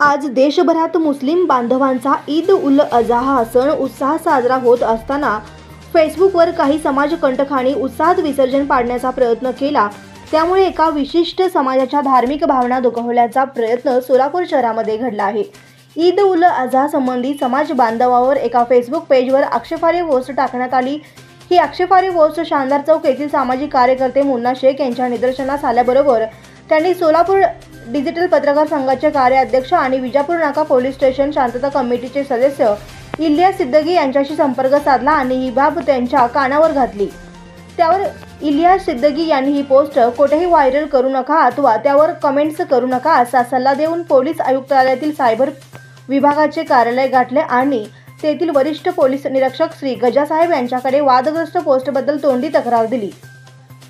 आज देशभरात मुस्लिम बांधवांचा ईद उल अजहा हा सण उत्साहात साजरा होत असताना फेसबुकवर काही समाजकंटकांनी उत्साहात विसर्जन पाडण्याचा प्रयत्न केला। त्यामुळे एका विशिष्ट समाजाच्या धार्मिक भावना दुखावल्याचा प्रयत्न सोलापूर शहरामध्ये घडला आहे। ईद उल अजहा संबंधी समाज बांधवांवर एका फेसबुक पेजवर आक्षेपार्ह पोस्ट टाकण्यात आली। ही आक्षेपार्ह पोस्ट शानदार चौक येथील सामाजिक कार्यकर्ते मुन्ना शेख यांच्या निदर्शनास आल्याबरोबर त्यांनी सोलापूर डिजिटल पत्रकार संघाचे कार्याध्यक्ष आणि विजापूर नाका पोलीस स्टेशन शांतता कमिटीचे सदस्य इलियास सिद्दगी यांच्याशी संपर्क साधला आणि ही बाब त्यांच्या कानावर घातली। त्यावर इलियास सिद्दगी यांनी ही पोस्ट कोठेही व्हायरल करू नका अथवा त्यावर कमेंट्स करू नका असा सल्ला देऊन पोलीस आयुक्तालयातील सायबर विभागाचे कार्यालय गाठले आणि तेथील वरिष्ठ पोलीस निरीक्षक श्री गजासाहेब यांच्याकडे वादग्रस्त पोस्टबद्दल तोंडी तक्रार दिली।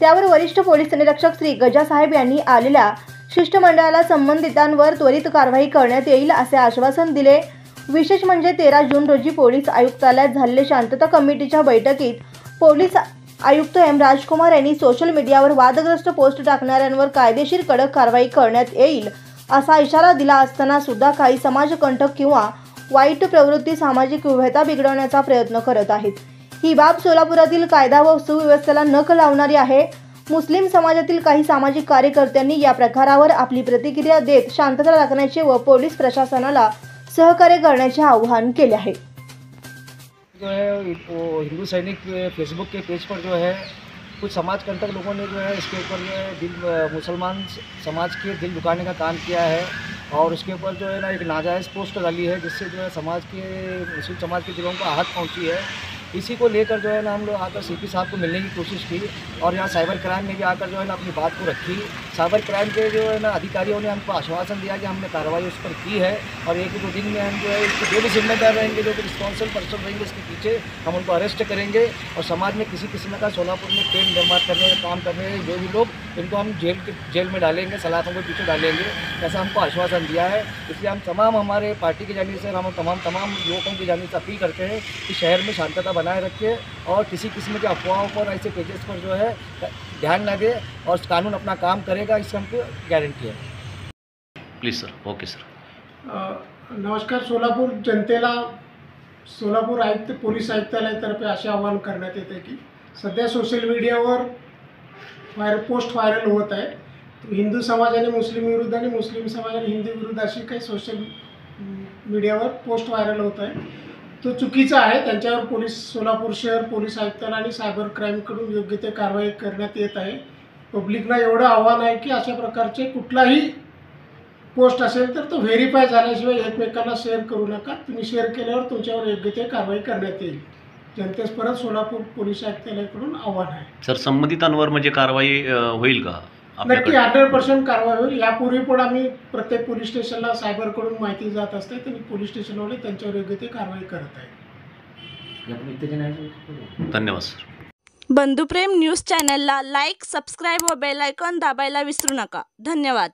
त्यावर वरिष्ठ पोलीस निरीक्षक श्री गजासाहेब यांनी आलेल्या शिष्टमंडळाला संबंधितांवर त्वरित कारवाई करण्यात येईल असे आश्वासन दिले। विशेष म्हणजे 13 जून रोजी पोलीस आयुक्तालयात झालेल्या शांतता कमिटीच्या बैठकीत पोलीस आयुक्त एम राजकुमार यांनी सोशल मीडियावर वादग्रस्त पोस्ट टाकणाऱ्यांवर कायदेशीर कडक कारवाई करण्यात येईल असा इशारा दिला असताना सुद्धा काही समाजकंटक किंवा वाईट प्रवृत्ती सामाजिक विविधता बिघडवण्याचा प्रयत्न करत आहेत। ही बाब सोलापुरातील कायदा व सुव्यवस्थेला नख लावणारी आहे। मुस्लिम समाजातील काही सामाजिक कार्यकर्त्यांनी या प्रकारावर आपली प्रतिक्रिया देत शांतता राखण्याचे व पोलीस प्रशासनाला सहकार्य करण्याचे आवाहन केले आहे। जो है वो हिंदू सैनिक फेसबुक के पेज पर जो है कुछ समाज कंटक लोगों ने जो है इसके ऊपर जो है दिल मुसलमान समाज के दिल दुखाने का काम किया है और उसके ऊपर जो है ना एक नाजायज़ पोस्ट डाली है जिससे जो है समाज के मुस्लिम समाज के दिलों को आहत पहुंची है। इसी को लेकर जो है ना हम लोग आकर सीपी साहब को मिलने की कोशिश की और यहाँ साइबर क्राइम में भी आकर जो है ना अपनी बात को रखी। साइबर क्राइम के जो है ना अधिकारियों ने हमको आश्वासन दिया कि हमने कार्रवाई उस पर की है और 1-2 दिन में हम जो है इसके जो भी जिम्मेदार रहेंगे, जो भी रिस्पॉन्सिबल पर्सन रहेंगे इसके पीछे हम उनको अरेस्ट करेंगे और समाज में किसी किस्म का सोलापुर में प्रेम निर्माण करने का काम करने जो भी लोग इनको हम जेल में डालेंगे, सलाखों के पीछे डालेंगे, ऐसा हमको आश्वासन दिया है। इसलिए हम तमाम हमारे पार्टी की जानिब से हम तमाम युवकों की जानिब से अपील करते हैं कि शहर में शांतता बनाए रखें और किसी किस्म के अफवाहों पर ऐसे पेजेस पर जो है ध्यान न दे और कानून अपना काम करेगा, इसकी हमको गारंटी है। Please sir. Okay sir. नमस्कार। सोलापूर जनतेला सोलापूर आयुक्त पोलीस आयुक्तालयातर्फे असे आवाहन करण्यात येते की सध्या सोशल मीडियावर पोस्ट व्हायरल होत आहे। हिंदू समाजाने मुस्लिम विरुद्ध आणि मुस्लिम समाजाने हिंदू विरुद्ध अशी काही सोशल मीडियावर पोस्ट व्हायरल होत आहे, तो चुकीचा आहे। त्यांच्यावर सोलापूर शहर पोलीस आयुक्तालय आणि सायबर क्राईमकडून योग्य ते कारवाई करण्यात येत आहे। पब्लिकला एवढं आव्हान आहे की अशा प्रकारचे कुठलाही पोस्ट असेल तर तो व्हेरीफाय झाल्याशिवाय एकमेकांना शेअर करू नका। तुम्ही शेअर केल्यावर तुमच्यावर योग्य ते कारवाई करण्यात येईल। जनतेस परत सोलापूर पोलीस आयुक्तालयाकडून आव्हान आहे। सर, संबंधितांवर म्हणजे कारवाई होईल का? नक्की 100% कारवाई होईल। यापूर्वी पण आम्ही प्रत्येक पोलीस स्टेशनला सायबरकडून माहिती जात असते आणि पोलीस स्टेशनवाले त्यांच्यावर योग्य ते कारवाई करत आहेत। धन्यवाद सर। बंधुप्रेम न्यूज चॅनलला लाईक, सबस्क्राईब व बेल आयकॉन दाबायला विसरू नका। धन्यवाद।